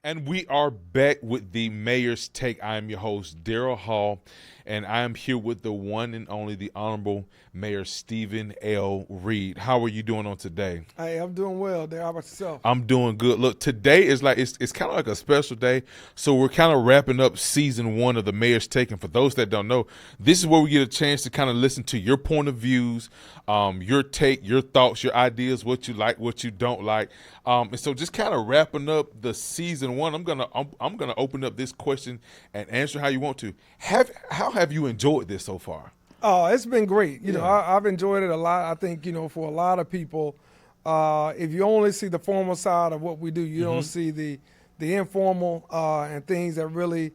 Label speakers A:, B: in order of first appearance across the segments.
A: And we are back with the Mayor's Take. I am your host, Daryl Hall, and I am here with the one and only, the Honorable Mayor Stephen L. Reed. How are you doing on today?
B: Hey, I'm doing well, Daryl. How about yourself?
A: I'm doing good. Look, today is like it's kind of like a special day. So we're kind of wrapping up season 1 of the Mayor's Take. And for those that don't know, this is where we get a chance to kind of listen to your point of views, your take, your thoughts, your ideas, what you like, what you don't like. And so just kind of wrapping up the season 1, I'm gonna open up this question and answer how you want to. How have you enjoyed this so far?
B: Oh, it's been great. You know, I've enjoyed it a lot. I think, for a lot of people, if you only see the formal side of what we do, you don't see the informal and things that really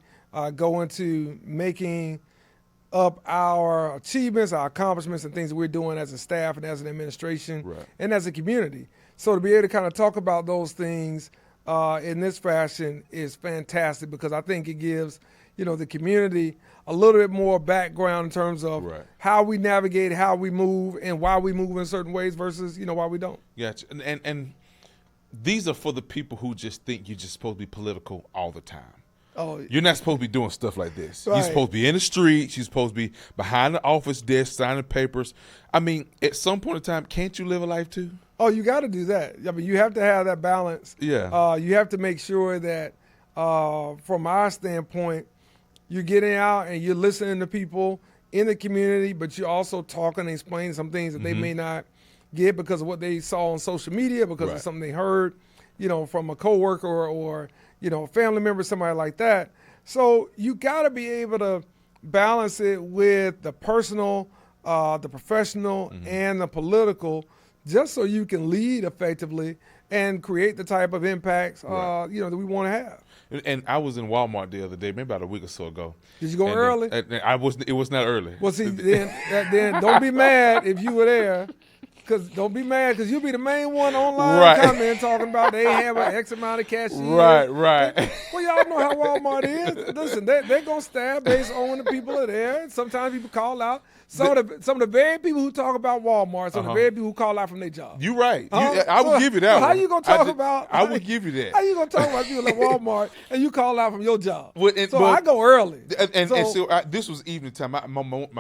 B: go into making up our achievements, our accomplishments, and things that we're doing as a staff and as an administration and as a community. So to be able to kind of talk about those things in this fashion is fantastic, because I think it gives, the community a little bit more background in terms of how we navigate, how we move, and why we move in certain ways versus, why we don't.
A: Gotcha. And these are for the people who just think you're just supposed to be political all the time.
B: Oh,
A: you're not supposed to be doing stuff like this.
B: Right.
A: You're supposed to be in the streets. You're supposed to be behind the office desk signing papers. I mean, at some point in time, can't you live a life too?
B: Oh, you got to do that. I mean, you have to have that balance.
A: Yeah.
B: You have to make sure that, from our standpoint, you're getting out and you're listening to people in the community, but you're also talking and explaining some things that they may not get because of what they saw on social media, because of something they heard, from a coworker or a family member, somebody like that. So you got to be able to balance it with the personal, the professional, and the political, just so you can lead effectively and create the type of impacts, that we want to have.
A: And I was in Walmart the other day, maybe about a week or so ago.
B: Did you go early?
A: It was not early.
B: Well, see, then don't be mad if you were there. Don't be mad, because you'll be the main one online commenting, talking about they have an X amount of cashiers.
A: Right.
B: Well, y'all know how Walmart is. Listen, they're going to stab based on when the people are there. Sometimes people call out. Some of the very people who talk about Walmart, some of the very people who call out from their job.
A: You're right. I will give you that one.
B: How you going to talk about?
A: I will give you that.
B: How you going to talk about people at Walmart and you call out from your job?
A: I
B: go early.
A: This was evening time. My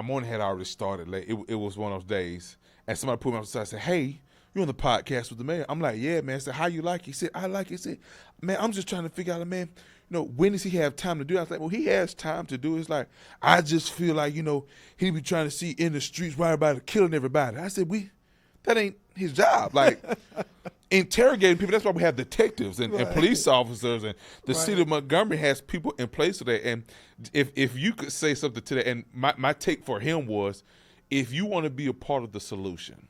A: morning had already started late. It was one of those days. And somebody put me on the side and said, "Hey, you're on the podcast with the mayor." I'm like, "Yeah, man." I said, "How you like it?" He said, "I like it." He said, "Man, I'm just trying to figure out, man, when does he have time to do it?" I was like, "Well, he has time to do it." It's like, I just feel like, he be trying to see in the streets why everybody killing everybody. I said, that ain't his job. Like, interrogating people, that's why we have detectives and police officers, and the city of Montgomery has people in place for that. And if you could say something to that, and my take for him was, if you want to be a part of the solution,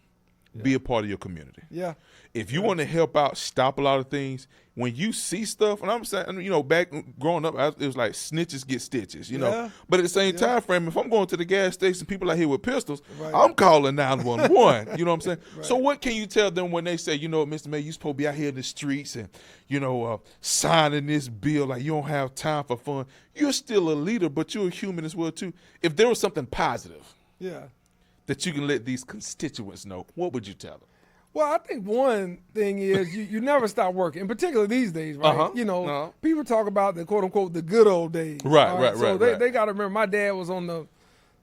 A: be a part of your community.
B: Yeah.
A: If you want to help out, stop a lot of things, when you see stuff, and I'm saying, back growing up, it was like snitches get stitches, But at the same time frame, if I'm going to the gas station, people out here with pistols, I'm calling 911. You know what I'm saying? So what can you tell them when they say, Mr. Mayor, you supposed to be out here in the streets and, signing this bill, like you don't have time for fun. You're still a leader, but you're a human as well, too. If there was something positive that you can let these constituents know, what would you tell them?
B: Well, I think one thing is you never stop working, in particular these days, right? People talk about the quote-unquote the good old days.
A: Right.
B: They got to remember, my dad was on the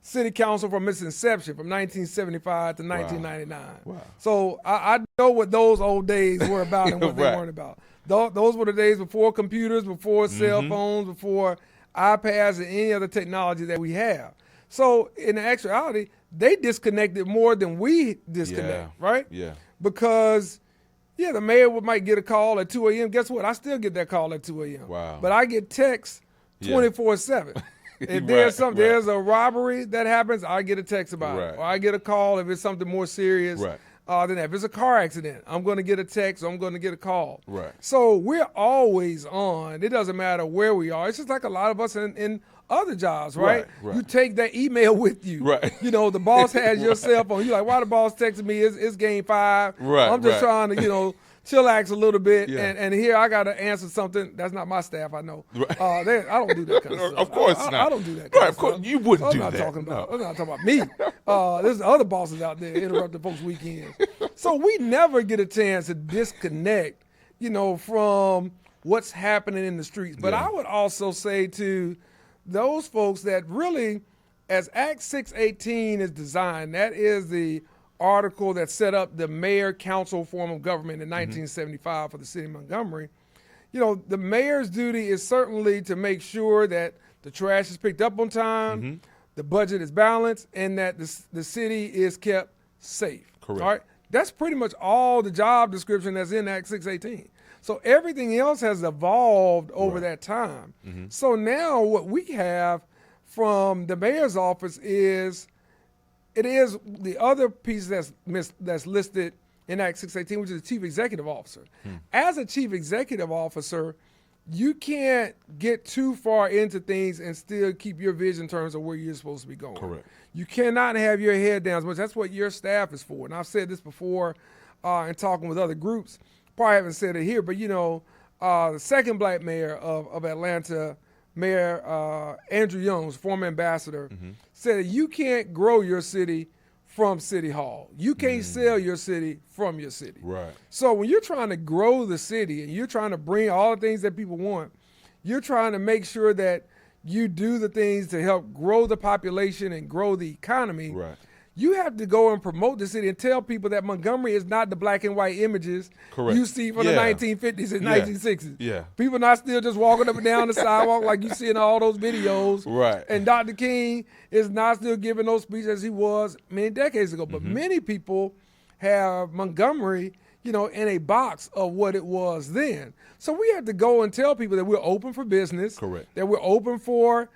B: city council from its inception, from 1975 to 1999. Wow. So I know what those old days were about and what they weren't about. Those were the days before computers, before cell phones, before iPads and any other technology that we have. So in actuality, they disconnected more than we disconnect, right?
A: Yeah.
B: Because, the mayor might get a call at 2 a.m. Guess what? I still get that call at 2 a.m.
A: Wow.
B: But I get texts 24/7. If there's a robbery that happens, I get a text about it. Or I get a call if it's something more serious than that. If it's a car accident, I'm going to get a text or I'm going to get a call.
A: Right.
B: So we're always on. It doesn't matter where we are. It's just like a lot of us in other jobs, right? You take that email with you.
A: Right.
B: The boss has your cell phone. You're like, why the boss texting me? It's game 5.
A: Right.
B: I'm just trying to, chillax a little bit. Yeah. And here I got to answer something. That's not my staff, I know.
A: Right.
B: I don't do that kind of stuff.
A: Of course not.
B: I don't do that kind
A: of course,
B: stuff.
A: you wouldn't do
B: that.
A: I'm
B: not talking about me. There's other bosses out there interrupting folks' weekends. So we never get a chance to disconnect, from what's happening in the streets. But
A: Yeah.
B: I would also say to those folks that really, as Act 618 is designed, that is the article that set up the mayor-council form of government in 1975 for the city of Montgomery. The mayor's duty is certainly to make sure that the trash is picked up on time, the budget is balanced, and that the city is kept safe.
A: Correct.
B: All right? That's pretty much all the job description that's in Act 618. So everything else has evolved over that time. So now what we have from the mayor's office is the other piece that's listed in Act 618, which is the chief executive officer. As a chief executive officer, you can't get too far into things and still keep your vision in terms of where you're supposed to be going.
A: Correct.
B: You cannot have your head down as much. That's what your staff is for. And I've said this before in talking with other groups. Probably haven't said it here, but the second black mayor of Atlanta, Mayor Andrew Young, former ambassador, said you can't grow your city from City Hall. You can't sell your city from your city.
A: Right.
B: So when you're trying to grow the city and you're trying to bring all the things that people want, you're trying to make sure that you do the things to help grow the population and grow the economy.
A: Right.
B: You have to go and promote the city and tell people that Montgomery is not the black and white images
A: Correct.
B: you see from the 1950s and 1960s.
A: Yeah.
B: People not still just walking up and down the sidewalk like you see in all those videos.
A: Right.
B: And Dr. King is not still giving those speeches as he was many decades ago. But many people have Montgomery, in a box of what it was then. So we have to go and tell people that we're open for business.
A: Correct.
B: That we're open for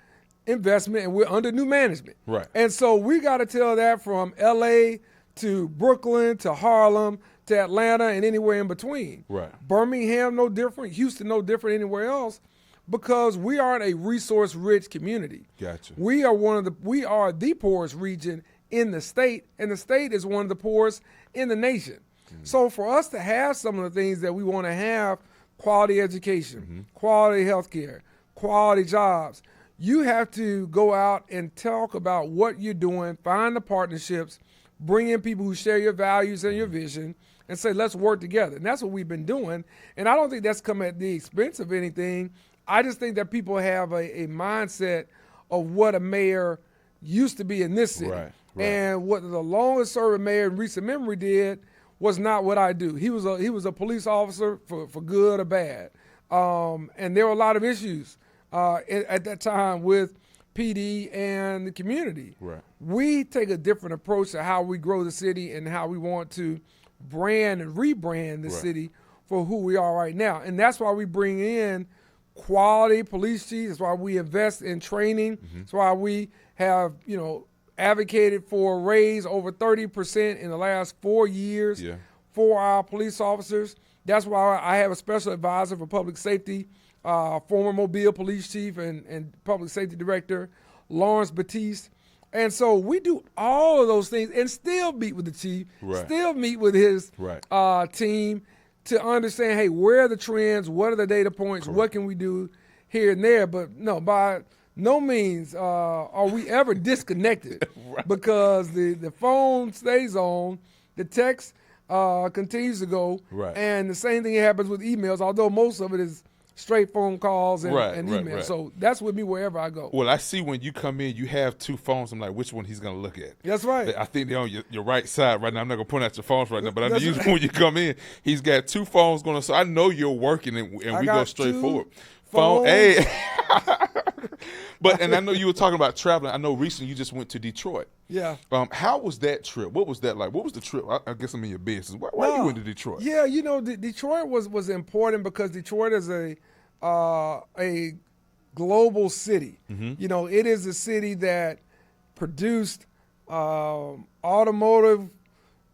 B: investment and we're under new management.
A: Right.
B: And so we got to tell that from LA to Brooklyn to Harlem to Atlanta and anywhere in between.
A: Right.
B: Birmingham no different, Houston no different anywhere else, because we aren't a resource-rich community.
A: Gotcha.
B: We are the poorest region in the state, and the state is one of the poorest in the nation. So for us to have some of the things that we want to have, quality education, quality health care, quality jobs, you have to go out and talk about what you're doing, find the partnerships, bring in people who share your values and your vision, and say, let's work together. And that's what we've been doing. And I don't think that's come at the expense of anything. I just think that people have a mindset of what a mayor used to be in this city.
A: Right.
B: And what the longest serving mayor in recent memory did was not what I do. He was a police officer for good or bad. And there were a lot of issues at that time with PD and the community.
A: Right.
B: We take a different approach to how we grow the city and how we want to brand and rebrand the city for who we are right now. And that's why we bring in quality police chiefs. That's why we invest in training. That's why we have, advocated for a raise over 30% in the last 4 years for our police officers. That's why I have a special advisor for public safety, former Mobile police chief and public safety director, Lawrence Batiste. And so we do all of those things and still meet with the chief, still meet with his team to understand, hey, where are the trends? What are the data points? What can we do here and there? But no, by no means are we ever disconnected because the phone stays on, the text continues to go, and the same thing happens with emails, although most of it is straight phone calls and emails. So that's with me wherever I go.
A: Well, I see when you come in, you have two phones. I'm like, which one he's going to look at?
B: That's right.
A: I think they're on your right side right now. I'm not going to point out your phones right now, but I know usually when you come in, he's got two phones going on. So I know you're working, and we go straight forward. Phone, hey. But and I know you were talking about traveling. I know recently you just went to Detroit.
B: Yeah.
A: How was that trip? What was that like? What was the trip? I guess I'm in your business. Why you went to Detroit?
B: Yeah, Detroit was important because Detroit is a global city. It is a city that produced automotive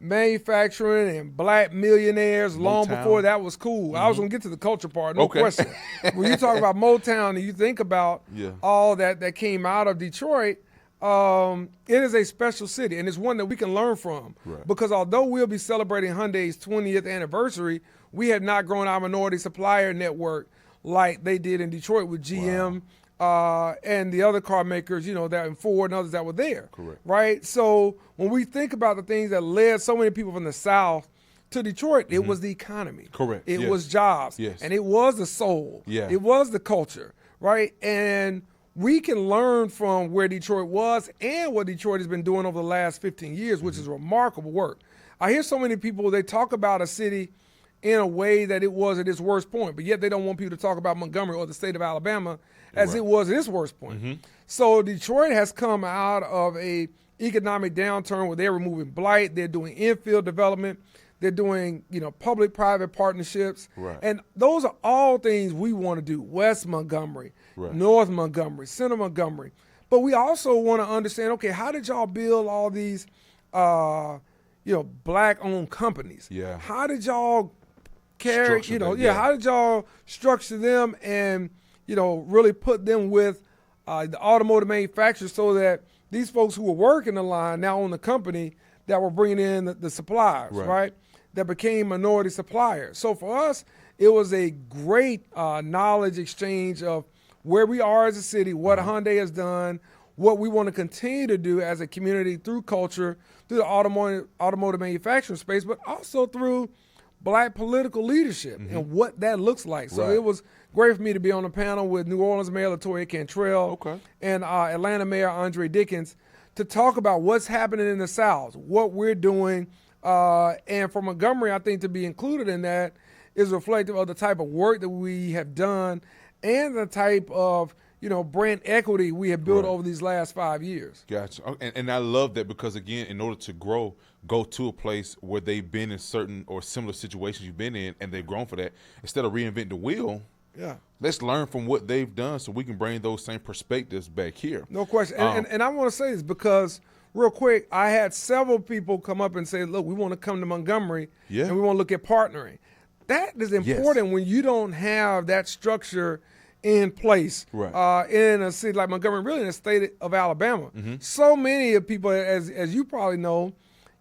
B: manufacturing and black millionaires long before that was cool. I was going to get to the culture part, no question. When you talk about Motown and you think about all that came out of Detroit, it is a special city, and it's one that we can learn from. Because although we'll be celebrating Hyundai's 20th anniversary, we have not grown our minority supplier network like they did in Detroit with GM and the other car makers, that in Ford and others that were there. Right? So when we think about the things that led so many people from the South to Detroit, it was the economy.
A: Correct.
B: It
A: Yes.
B: was jobs.
A: Yes.
B: And it was the soul.
A: Yeah.
B: It was the culture, right? And we can learn from where Detroit was and what Detroit has been doing over the last 15 years, which is remarkable work. I hear so many people, they talk about a city in a way that it was at its worst point, but yet they don't want people to talk about Montgomery or the state of Alabama as it was at its worst point. So Detroit has come out of a economic downturn where they're removing blight, they're doing infill development, they're doing, public-private partnerships.
A: Right.
B: And those are all things we want to do. West Montgomery,
A: Right.
B: North Montgomery, Center Montgomery. But we also want to understand, okay, how did y'all build all these, black-owned companies?
A: Yeah.
B: How did y'all carry,
A: Structure that, yeah.
B: how did y'all structure them and, really put them with the automotive manufacturers so that these folks who were working the line now own the company that were bringing in the suppliers, right? That became minority suppliers. So for us, it was a great knowledge exchange of where we are as a city, what Hyundai has done, what we want to continue to do as a community through culture, through the automotive manufacturing space, but also through black political leadership and what that looks like. So
A: Right.
B: it was great for me to be on a panel with New Orleans Mayor LaToya Cantrell and Atlanta Mayor Andre Dickens to talk about what's happening in the South, what we're doing. And for Montgomery, I think to be included in that is reflective of the type of work that we have done and the type of brand equity we have built over these last 5 years.
A: Gotcha. And I love that because, again, in order to grow, go to a place where they've been in certain or similar situations you've been in and they've grown for that. Instead of reinventing the wheel, let's learn from what they've done so we can bring those same perspectives back here.
B: No question. And I want to say this because, real quick, I had several people come up and say, look, we want to come to Montgomery and we want to look at partnering. That is important when you don't have that structure in place in a city like Montgomery, really in the state of Alabama. So many of people, as you probably know,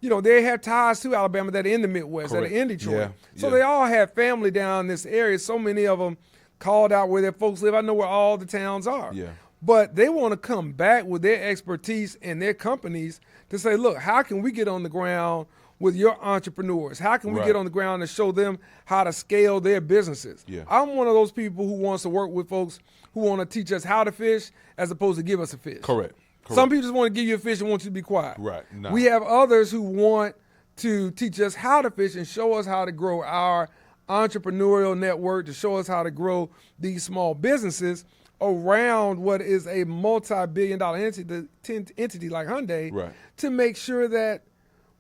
B: they have ties to Alabama that are in the Midwest, that are in Detroit. So they all have family down in this area. So many of them called out where their folks live. I know where all the towns are. But they want to come back with their expertise and their companies to say, look, how can we get on the ground with your entrepreneurs? How can we get on the ground and show them how to scale their businesses? I'm one of those people who wants to work with folks who want to teach us how to fish as opposed to give us a fish.
A: Correct.
B: Some people just want to give you a fish and want you to be quiet.
A: No.
B: We have others who want to teach us how to fish and show us how to grow our entrepreneurial network, to show us how to grow these small businesses around what is a multi-billion-dollar entity like Hyundai to make sure that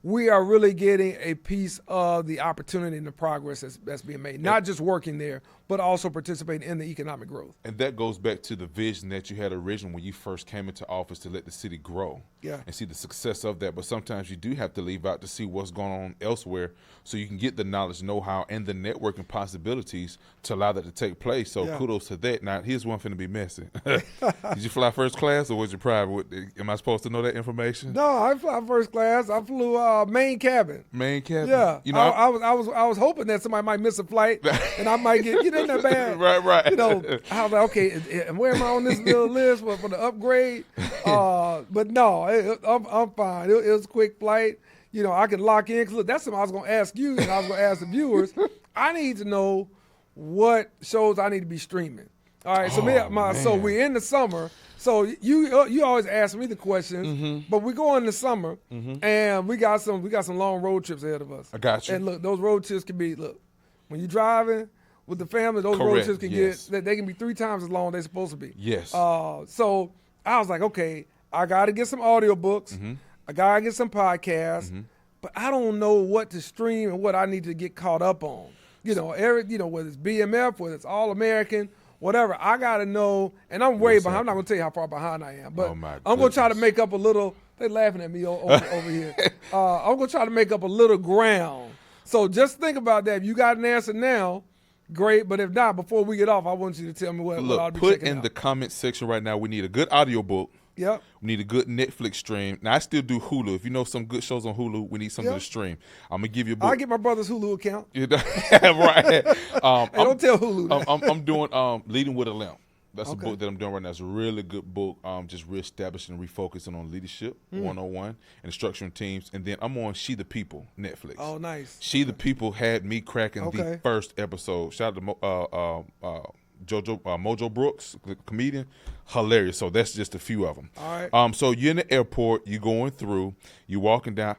B: we are really getting a piece of the opportunity and the progress that's being made, not just working there, but also participating in the economic growth.
A: And that goes back to the vision that you had originally when you first came into office to let the city grow and see the success of that. But sometimes you do have to leave out to see what's going on elsewhere so you can get the knowledge, know-how, and the networking possibilities to allow that to take place. So kudos to that. Now, here's one finna be messy. Did you fly first class or was you private? Am I supposed to know that information?
B: No, I fly first class. I flew main cabin.
A: Main cabin?
B: Yeah.
A: You know,
B: I was hoping that somebody might miss a flight and I might get in that bad.
A: Right.
B: I was like, okay, where am I on this little list for the upgrade? But no, I'm fine. It was a quick flight. I can lock in. Cause look, that's something I was going to ask you and I was going to ask the viewers. I need to know what shows I need to be streaming. All right, so so we're in the summer. So you always ask me the questions, but we go in the summer and we got some long road trips ahead of us.
A: I got you.
B: And look, those road trips can be when you're driving with the family, those road trips can they can be 3 times as long as they're supposed to be.
A: Yes.
B: So I was like, okay, I got to get some audiobooks. I got to get some podcasts, but I don't know what to stream and what I need to get caught up on. Whether it's BMF, whether it's All American, whatever. I got to know, and I'm way behind. I'm not going to tell you how far behind I am, but I'm going to try to make up a little. They're laughing at me over here. I'm going to try to make up a little ground. So just think about that. If you got an answer now, great. But if not, before we get off, I want you to tell me what I'll be checking out.
A: Put in the comment section right now. We need a good audiobook.
B: Yep.
A: We need a good Netflix stream. Now, I still do Hulu. If you know some good shows on Hulu, we need something to stream. I'm going to give you a book.
B: I'll get my brother's Hulu account.
A: Right.
B: Don't tell Hulu that.
A: I'm doing Leading with a Limp. That's a
B: Okay.
A: book that I'm doing right now. It's a really good book. Just reestablishing and refocusing on leadership 101 and structuring teams. And then I'm on She the People, Netflix.
B: Oh, nice.
A: She the People had me cracking the
B: Okay.
A: first episode. Shout out to Mojo Brooks, the comedian. Hilarious. So that's just a few of them.
B: All right.
A: So you're in the airport. You're going through. You're walking down.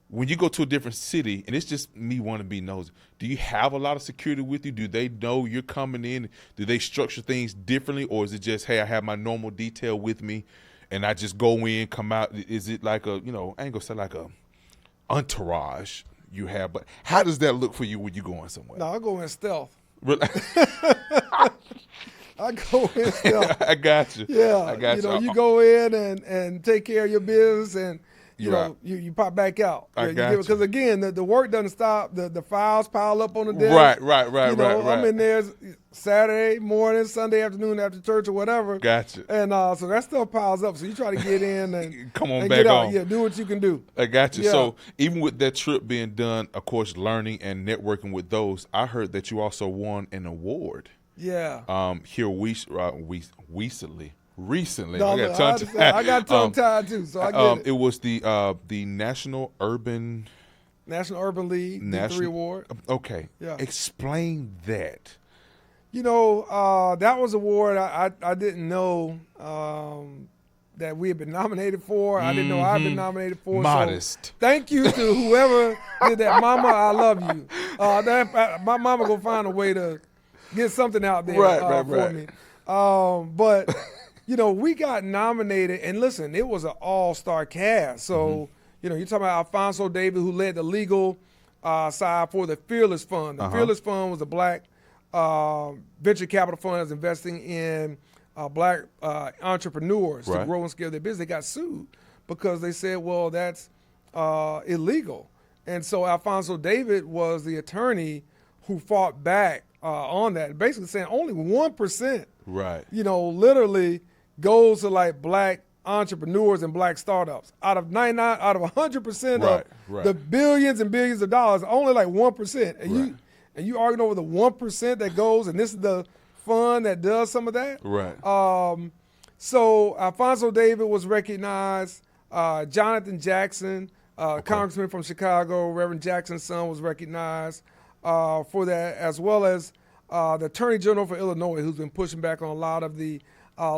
A: When you go to a different city, and it's just me wanting to be nosy, do you have a lot of security with you? Do they know you're coming in? Do they structure things differently? Or is it just, hey, I have my normal detail with me, and I just go in, come out? Is it like a, I ain't going to say like a entourage you have, but how does that look for you when you're going somewhere?
B: No, I go in stealth.
A: Really?
B: I go in stealth.
A: I got you.
B: Yeah.
A: I got you.
B: You go in and take care of your business, and you
A: Right.
B: know, you pop back out.
A: I got you.
B: Because again, the work doesn't stop. The files pile up on the desk.
A: Right.
B: I'm in there Saturday morning, Sunday afternoon after church or whatever.
A: Gotcha.
B: And so that stuff piles up. So you try to get in and
A: Come on
B: and
A: back
B: get out.
A: on.
B: Yeah, do what you can do.
A: I got you.
B: Yeah.
A: So even with that trip being done, of course, learning and networking with those, I heard that you also won an award.
B: Yeah.
A: Here recently.
B: No,
A: I got
B: I got tongue tied too, so I get it.
A: It was the National Urban
B: National Urban League D3 Award.
A: Okay.
B: Yeah.
A: Explain that.
B: That was an award I didn't know that we had been nominated for. I didn't know I'd been nominated for.
A: Modest.
B: So thank you to whoever did that. Mama, I love you. My mama gonna find a way to get something out there for me. But we got nominated, and listen, it was an all-star cast. So, you're talking about Alfonso David, who led the legal side for the Fearless Fund. The Fearless Fund was a black venture capital fund that's investing in black entrepreneurs to grow and scale their business. They got sued because they said, well, that's illegal. And so Alfonso David was the attorney who fought back on that, basically saying only 1%, literally goes to like black entrepreneurs and black startups. Out of 100% of the billions and billions of dollars, only like 1%. And you arguing over the 1% that goes, and this is the fund that does some of that. So Alfonso David was recognized. Jonathan Jackson, congressman from Chicago, Reverend Jackson's son, was recognized for that, as well as the Attorney General for Illinois, who's been pushing back on a lot of the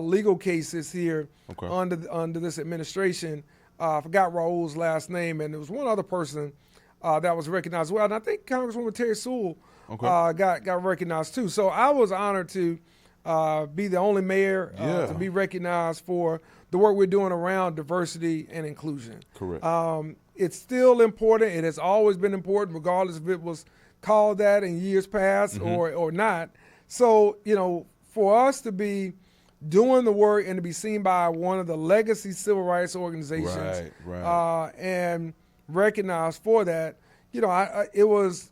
B: legal cases here under this administration. I forgot Raul's last name, and there was one other person that was recognized as well. And I think Congresswoman Terry Sewell got recognized too. So I was honored to be the only mayor to be recognized for the work we're doing around diversity and inclusion.
A: Correct.
B: It's still important. It has always been important, regardless if it was called that in years past or not. So, for us to be doing the work and to be seen by one of the legacy civil rights organizations and recognized for that, it was,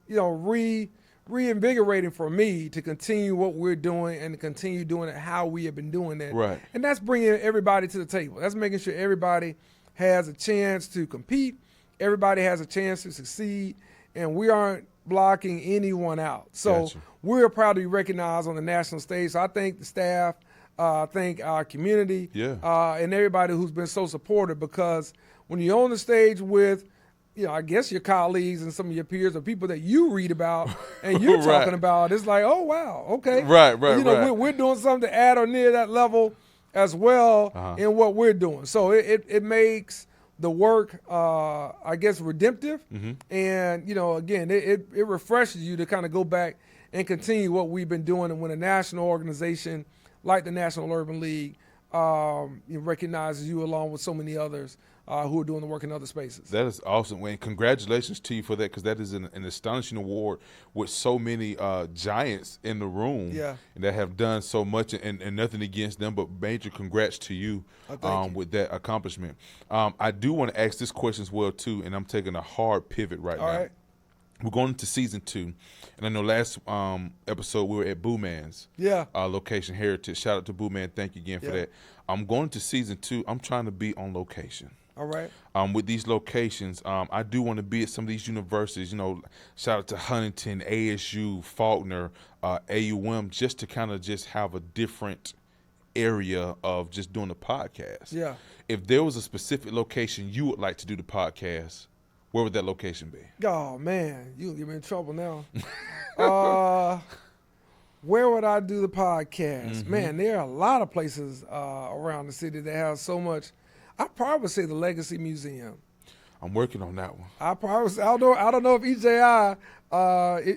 B: reinvigorating for me to continue what we're doing and to continue doing it how we have been doing it. And that's bringing everybody to the table. That's making sure everybody has a chance to compete, everybody has a chance to succeed, and we aren't blocking anyone out. So we're proud to be recognized on the national stage. So I thank the staff, I thank our community, and everybody who's been so supportive, because when you're on the stage with I guess your colleagues and some of your peers or people that you read about and you're talking about, it's like, oh, wow, okay. We're doing something to add or near that level as well in what we're doing. So it makes the work, I guess, redemptive. And, again, it refreshes you to kind of go back and continue what we've been doing. And when a national organization like the National Urban League recognizes you along with so many others who are doing the work in other spaces.
A: That is awesome, Wayne. Congratulations to you for that, because that is an astonishing award with so many giants in the room and that have done so much, and nothing against them, but major congrats to you, with that accomplishment. I do want to ask this question as well, too, and I'm taking a hard pivot now.
B: All right.
A: We're going into season 2, and I know last episode we were at Boo Man's location, Heritage. Shout out to Boo Man. Thank you again for that. I'm going to season 2. I'm trying to be on location.
B: All right.
A: With these locations, I do want to be at some of these universities. You know, shout out to Huntington, ASU, Faulkner, AUM, just to kind of just have a different area of just doing the podcast.
B: Yeah.
A: If there was a specific location you would like to do the podcast, where would that location be?
B: Oh man, you get me in trouble now. Where would I do the podcast? Man, there are a lot of places around the city that have so much. I probably would say the Legacy Museum.
A: I'm working on that one.
B: I don't know if EJI,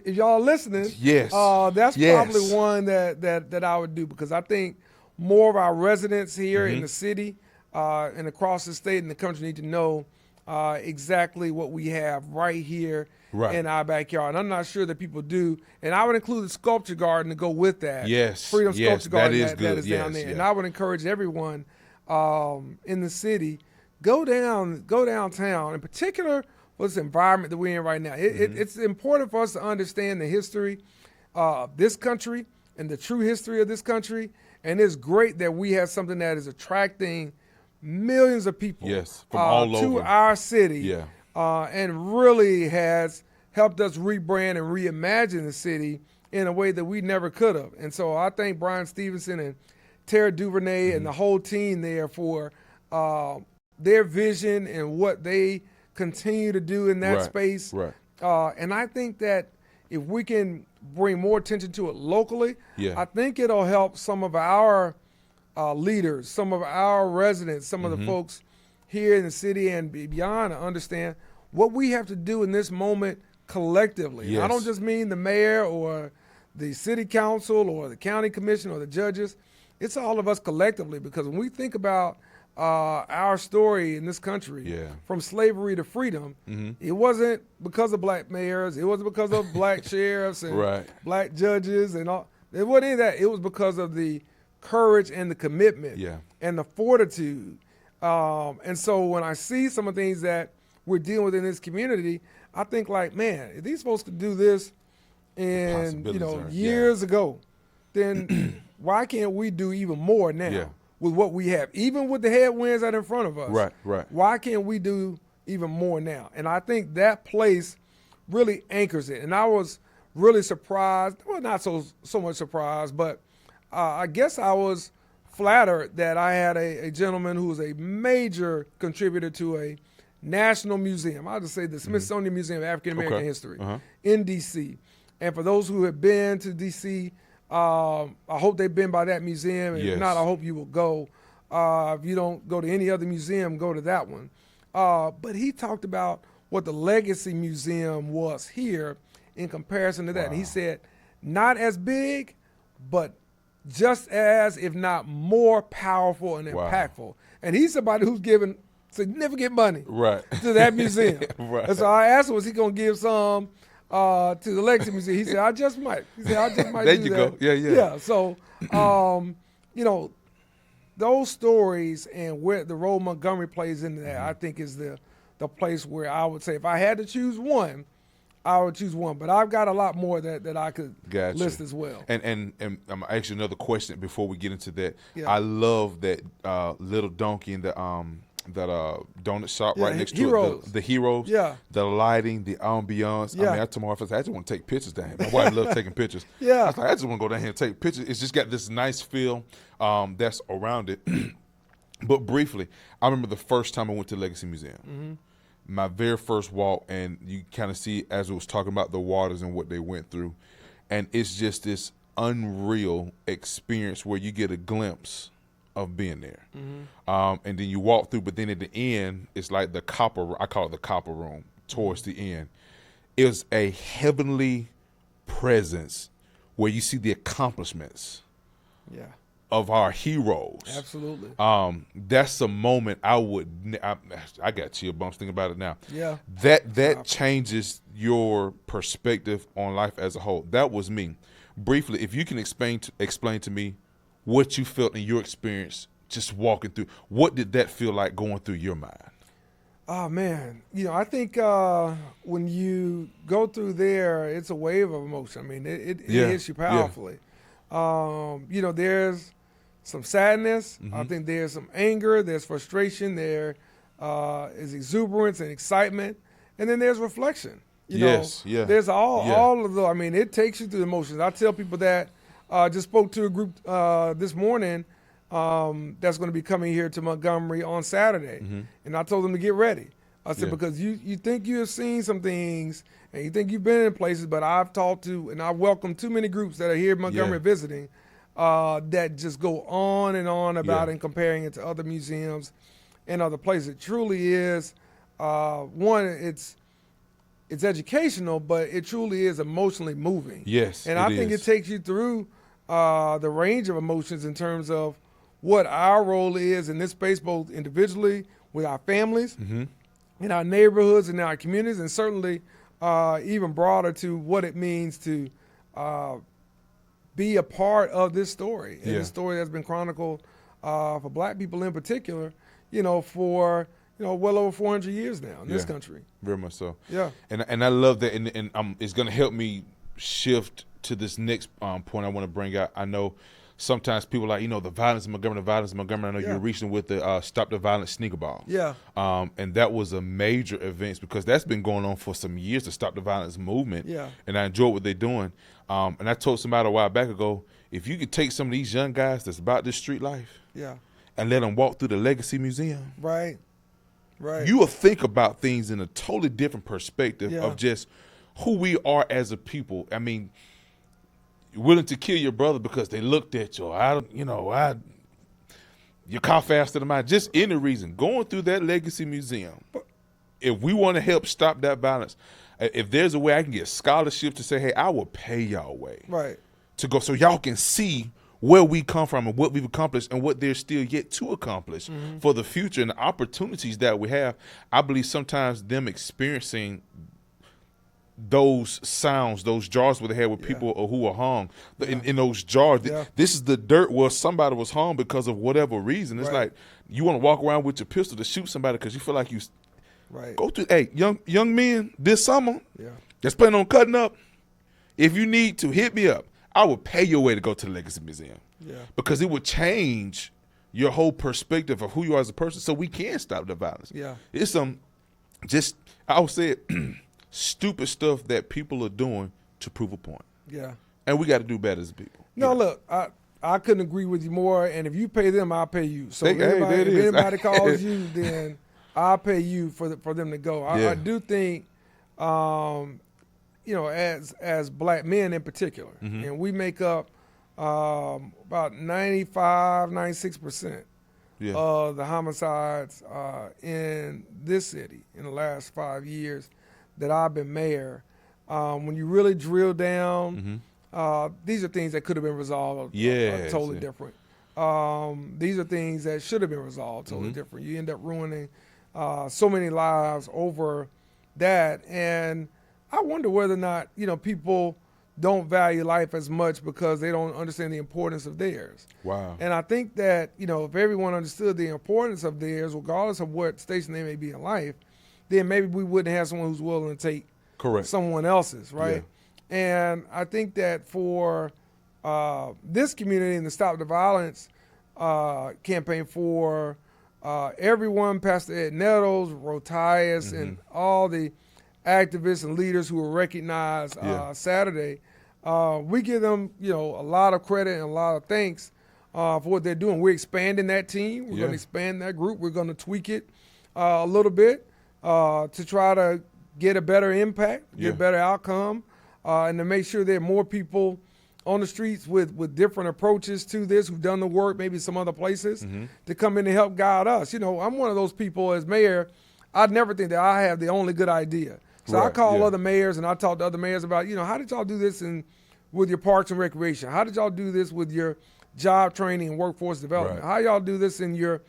B: if y'all are listening,
A: Yes.
B: that's
A: Yes.
B: probably one that I would do, because I think more of our residents here in the city and across the state and the country need to know exactly what we have right here in our backyard. And I'm not sure that people do. And I would include the sculpture garden to go with that.
A: Yes.
B: Freedom
A: Yes,
B: Sculpture Garden
A: that is good.
B: that is down
A: Yes,
B: there.
A: yeah.
B: And I would encourage everyone in the city, go downtown, in particular for this environment that we're in right now. It's important for us to understand the history of this country and the true history of this country. And it's great that we have something that is attracting millions of people
A: From all
B: to
A: over.
B: our city,
A: Yeah.
B: and really has helped us rebrand and reimagine the city in a way that we never could have. And so I thank Brian Stevenson and Tara Duvernay and the whole team there for their vision and what they continue to do in that space.
A: Right.
B: And I think that if we can bring more attention to it locally,
A: Yeah.
B: I think it'll help some of our leaders, some of our residents, some of the folks here in the city and beyond to understand what we have to do in this moment collectively.
A: Yes.
B: I don't just mean the mayor or the city council or the county commission or the judges. It's all of us collectively, because when we think about our story in this country, from slavery to freedom, it wasn't because of black mayors, it wasn't because of black sheriffs and black judges and all. It wasn't any of that. It was because of the courage and the commitment and the fortitude. And so when I see some of the things that we're dealing with in this community, I think like, man, if these folks could do this in years ago, then why can't we do even more now with what we have, even with the headwinds that are in front of us?
A: Right.
B: Why can't we do even more now? And I think that place really anchors it. And I was really surprised, well, not so much surprised, but I guess I was flattered that I had a gentleman who was a major contributor to a national museum. I'll just say the Smithsonian Museum of African American History in D.C. And for those who have been to D.C., I hope they've been by that museum. And if not, I hope you will go. If you don't go to any other museum, go to that one. But he talked about what the Legacy Museum was here in comparison to that. And he said, not as big, but just as, if not more powerful and impactful. And he's somebody who's given significant money to that museum. And so I asked him, was he going to give some to the Legacy Museum? He said, I just might. He said, I just might
A: there
B: do
A: you
B: that.
A: go. Yeah.
B: So, those stories and where the role Montgomery plays into that, I think is the place where I would say, if I had to choose one, I would choose one. But I've got a lot more that I could list as well.
A: And I'm going to ask you another question before we get into that. I love that Little Donkey and the that donut shop right next to it. The Heroes. The lighting, the ambiance. I mean, I told my wife, I just want to take pictures down here. My wife loves taking pictures. I was like, I just want to go down here and take pictures. It's just got this nice feel that's around it. But briefly, I remember the first time I went to Legacy Museum. My very first walk, and you kind of see as it was talking about the waters and what they went through. And it's just this unreal experience where you get a glimpse of being there. And then you walk through, but then at the end, it's like I call it the copper room towards the end. It was a heavenly presence where you see the accomplishments of our heroes.
B: Absolutely.
A: That's a moment I got chill bumps thinking about it now. That changes your perspective on life as a whole. That was me. Briefly, if you can explain to me what you felt in your experience just walking through, what did that feel like going through your mind?
B: Oh, man. I think when you go through there, it's a wave of emotion. I mean, it hits you powerfully. There's some sadness. I think there's some anger. There's frustration there. is exuberance and excitement, and then there's reflection.
A: Yes, yeah.
B: There's all of the. I mean, it takes you through the emotions. I tell people that. Just spoke to a group this morning that's going to be coming here to Montgomery on Saturday, and I told them to get ready. I said, because you think you have seen some things and you think you've been in places, but I've talked to and I've welcomed too many groups that are here in Montgomery visiting that just go on and on about and comparing it to other museums and other places. It truly is, one, it's educational, but it truly is emotionally moving.
A: Yes,
B: and I think it takes you through the range of emotions in terms of what our role is in this space, both individually, with our families, in our neighborhoods, in our communities, and certainly even broader to what it means to be a part of this story. And this story that's been chronicled for Black people in particular, for well over 400 years now in this country.
A: Very much so.
B: Yeah.
A: And I love that, and it's going to help me shift to this next point I want to bring out. I know sometimes people are like, the violence in Montgomery, I know you're reaching with the Stop the Violence sneaker ball.
B: Yeah.
A: And that was a major event because that's been going on for some years, the Stop the Violence movement.
B: Yeah. And
A: I enjoy what they're doing. And I told somebody a while back ago, if you could take some of these young guys that's about this street life and let them walk through the Legacy Museum.
B: Right.
A: You will think about things in a totally different perspective of just who we are as a people. I mean, you're willing to kill your brother because they looked at you. Your car faster than mine. Just any reason. Going through that Legacy Museum, if we want to help stop that violence, if there's a way I can get scholarships to say, hey, I will pay y'all way to go so y'all can see where we come from and what we've accomplished and what there's still yet to accomplish for the future and the opportunities that we have. I believe sometimes them experiencing those sounds, those jars where they had with people who were hung in those jars. This is the dirt where somebody was hung because of whatever reason. It's like you want to walk around with your pistol to shoot somebody because you feel like you go to. Hey, young men this summer that's planning on cutting up. If you need to hit me up, I will pay your way to go to the Legacy Museum because it will change your whole perspective of who you are as a person, so we can stop the violence. It's just I would say it. Stupid stuff that people are doing to prove a point. And we got to do better as people.
B: No, look, I couldn't agree with you more. And if you pay them, I'll pay you. So if anybody calls you, then I'll pay you for them to go. I do think, as Black men in particular, and we make up about 95, 96% of the homicides in this city in the last 5 years that I've been mayor. When you really drill down, these are things that could have been resolved totally different. These are things that should have been resolved totally different. You end up ruining so many lives over that. And I wonder whether or not, people don't value life as much because they don't understand the importance of theirs.
A: Wow.
B: And I think that, if everyone understood the importance of theirs, regardless of what station they may be in life, then maybe we wouldn't have someone who's willing to take someone else's, right? And I think that for this community and the Stop the Violence campaign for everyone, Pastor Ed Nettles, Rotias, and all the activists and leaders who were recognized Saturday, we give them, a lot of credit and a lot of thanks for what they're doing. We're expanding that team. We're going to expand that group. We're going to tweak it a little bit. To try to get a better impact, get a better outcome, and to make sure there are more people on the streets with different approaches to this who've done the work, maybe some other places, to come in and help guide us. I'm one of those people as mayor, I'd never think that I have the only good idea. So I call other mayors and I talk to other mayors about, how did y'all do this with your parks and recreation? How did y'all do this with your job training and workforce development? How y'all do this in your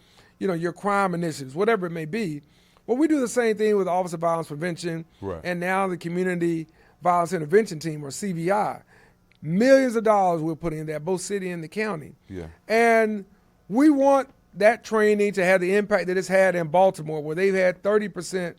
B: crime initiatives, whatever it may be? Well, we do the same thing with the Office of Violence Prevention and now the Community Violence Intervention Team, or CVI. Millions of dollars we're putting in that, both city and the county. And we want that training to have the impact that it's had in Baltimore, where they've had 28%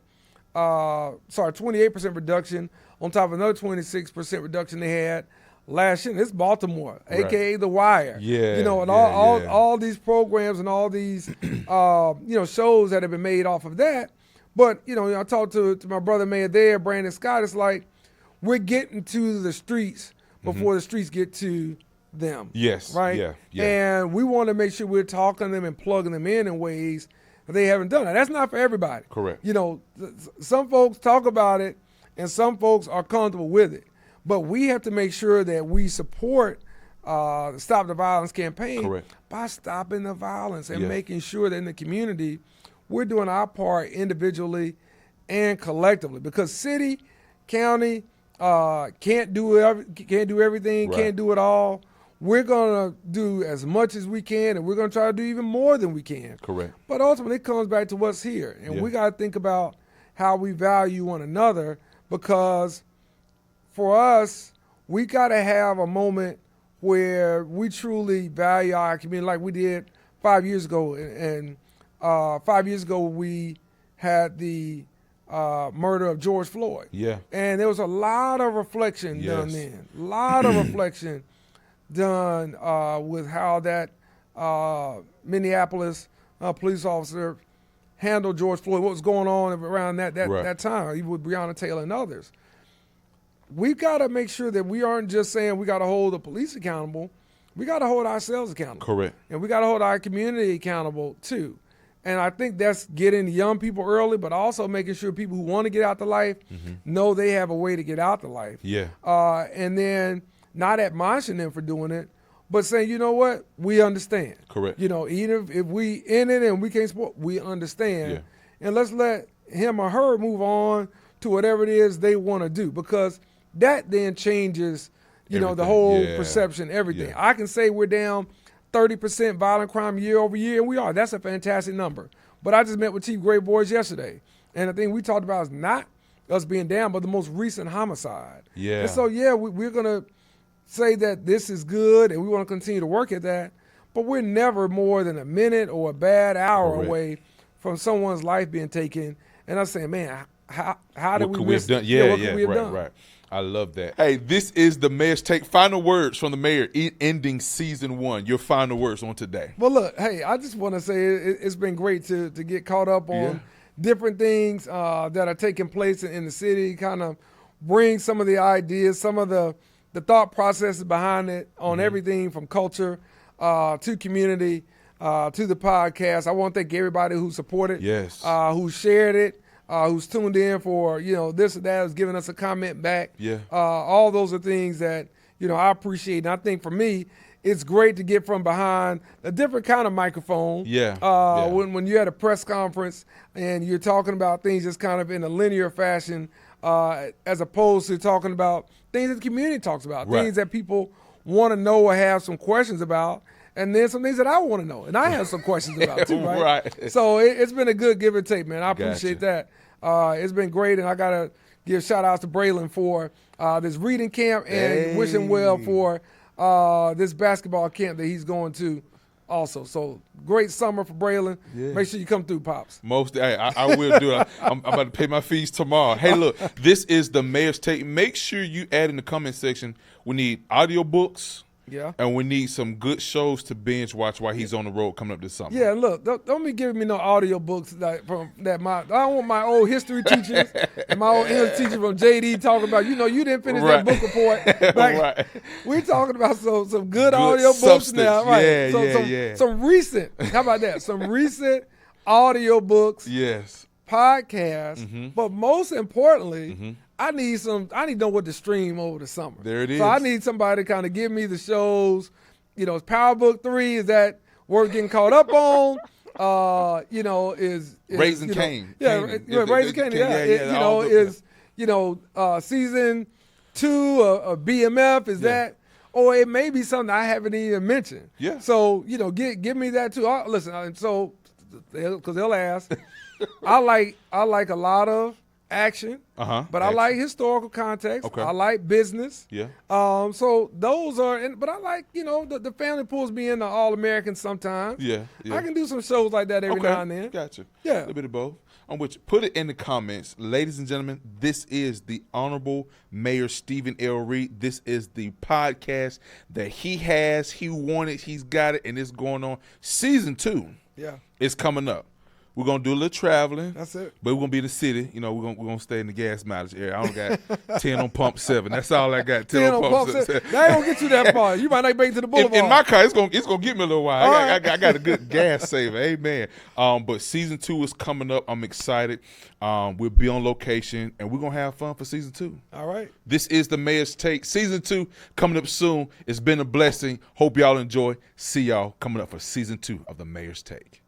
B: reduction on top of another 26% reduction they had last year. It's Baltimore,
A: Right.
B: aka The Wire.
A: Yeah,
B: You know, and
A: yeah, yeah.
B: all these programs and all these shows that have been made off of that. But I talked to my brother mayor there, Brandon Scott. It's like we're getting to the streets before the streets get to them.
A: Yes.
B: Right?
A: Yeah. Yeah.
B: And we want to make sure we're talking to them and plugging them in ways that they haven't done. Now, that's not for everybody.
A: Correct.
B: Some folks talk about it and some folks are comfortable with it. But we have to make sure that we support the Stop the Violence campaign
A: Correct.
B: by stopping the violence and
A: Yeah.
B: making sure that in the community we're doing our part individually and collectively. Because city, county can't do everything,
A: Right.
B: can't do it all. We're going to do as much as we can, and we're going to try to do even more than we can.
A: Correct.
B: But ultimately, it comes back to what's here. And
A: Yeah.
B: we got to think about how we value one another, because for us, we got to have a moment where we truly value our community like we did 5 years ago. And 5 years ago, we had the murder of George Floyd.
A: Yeah.
B: And there was a lot of reflection done
A: Yes.
B: then. A lot of reflection done with how that Minneapolis police officer handled George Floyd, what was going on around
A: Right.
B: that time, even with Breonna Taylor and others. We've got to make sure that we aren't just saying we got to hold the police accountable. We got to hold ourselves accountable.
A: Correct.
B: And we got to hold our community accountable too. And I think that's getting young people early, but also making sure people who want to get out to life know they have a way to get out to life.
A: Yeah.
B: And then not admonishing them for doing it, but saying, you know what, we understand.
A: Correct.
B: Even if we in it and we can't support, we understand.
A: Yeah.
B: And let's let him or her move on to whatever it is they want to do, because that then changes, the
A: Everything.
B: whole
A: Yeah.
B: perception, everything.
A: Yeah.
B: I can say we're down 30% violent crime year over year, and we are. That's a fantastic number. But I just met with Chief Gray Boys yesterday, and the thing we talked about is not us being down, but the most recent homicide.
A: Yeah.
B: And so, we're going to say that this is good, and we want to continue to work at that, but we're never more than a minute or a bad hour
A: Correct.
B: away from someone's life being taken. And I'm saying, man, how did
A: What
B: we
A: could we
B: miss?
A: have done?
B: what could we have
A: right,
B: done?
A: right. I love that. Hey, this is the mayor's take. Final words from the mayor ending season 1. Your final words on today.
B: Well, look, hey, I just want to say it's been great to get caught up on
A: Yeah.
B: different things that are taking place in the city, kind of bring some of the ideas, some of the thought processes behind it on everything from culture to community to the podcast. I want to thank everybody who supported,
A: Yes.
B: who shared it, who's tuned in for, this or that, who's giving us a comment back.
A: Yeah.
B: All those are things that, I appreciate. And I think for me, it's great to get from behind a different kind of microphone.
A: Yeah. Yeah.
B: When you're at a press conference and you're talking about things just kind of in a linear fashion, as opposed to talking about things that the community talks about,
A: Right.
B: things that people want to know or have some questions about, and then some things that I want to know and I have some questions about too, right?
A: Right.
B: So it's been a good give and take, man. I appreciate
A: Gotcha.
B: that. It's been great, and I got to give shout-outs to Braylon for this reading camp and wish him well for this basketball camp that he's going to also. So great summer for Braylon.
A: Yeah.
B: Make sure you come through, Pops.
A: I will do it. I'm about to pay my fees tomorrow. Hey, look, this is the mayor's take. Make sure you add in the comment section. We need audiobooks.
B: Yeah.
A: And we need some good shows to binge watch while he's on the road coming up this summer.
B: Yeah, look, don't be giving me no audio books I don't want my old history teachers and my old English teacher from JD talking about, you didn't finish
A: Right.
B: that book report. Like,
A: Right.
B: We're talking about some good audio books now.
A: substance.
B: Right.
A: Yeah,
B: Some recent, how about that? Some recent audio books,
A: Yes.
B: podcasts, but most importantly, I need to know what to stream over the summer.
A: There it
B: So I
A: is.
B: need somebody to kind of give me the shows. Is Power Book 3, is that worth getting caught up on? Is
A: Raising Cain.
B: Yeah,
A: Canaan.
B: Raising Cain. Yeah,
A: all the-
B: season 2 of BMF, is that, or it may be something I haven't even mentioned.
A: Yeah.
B: So, give me that too. Listen, so, because they'll ask, I like a lot of action, but I
A: Action.
B: like historical context.
A: Okay.
B: I like business.
A: Yeah.
B: So those are, but I like, the family pulls me into All American sometimes.
A: Yeah.
B: I can do some shows like that every now and then.
A: Gotcha.
B: Yeah.
A: A little bit of both. On which, put it in the comments. Ladies and gentlemen, this is the Honorable Mayor Stephen L. Reed. This is the podcast that he has. He wanted, he's got it, and it's going on. Season 2 is coming up. We're going to do a little traveling.
B: That's it.
A: But we're going to be in the city. We're gonna stay in the gas mileage area. I don't got 10 on pump 7. That's all I got. 10 on pump 7.
B: That ain't going to get you that far. You might not make it to the boulevard.
A: In my car, it's gonna get me a little while. I got a good gas saver. Amen. But season 2 is coming up. I'm excited. We'll be on location, and we're going to have fun for season 2.
B: All right.
A: This is the Mayor's Take. Season 2 coming up soon. It's been a blessing. Hope y'all enjoy. See y'all coming up for season 2 of the Mayor's Take.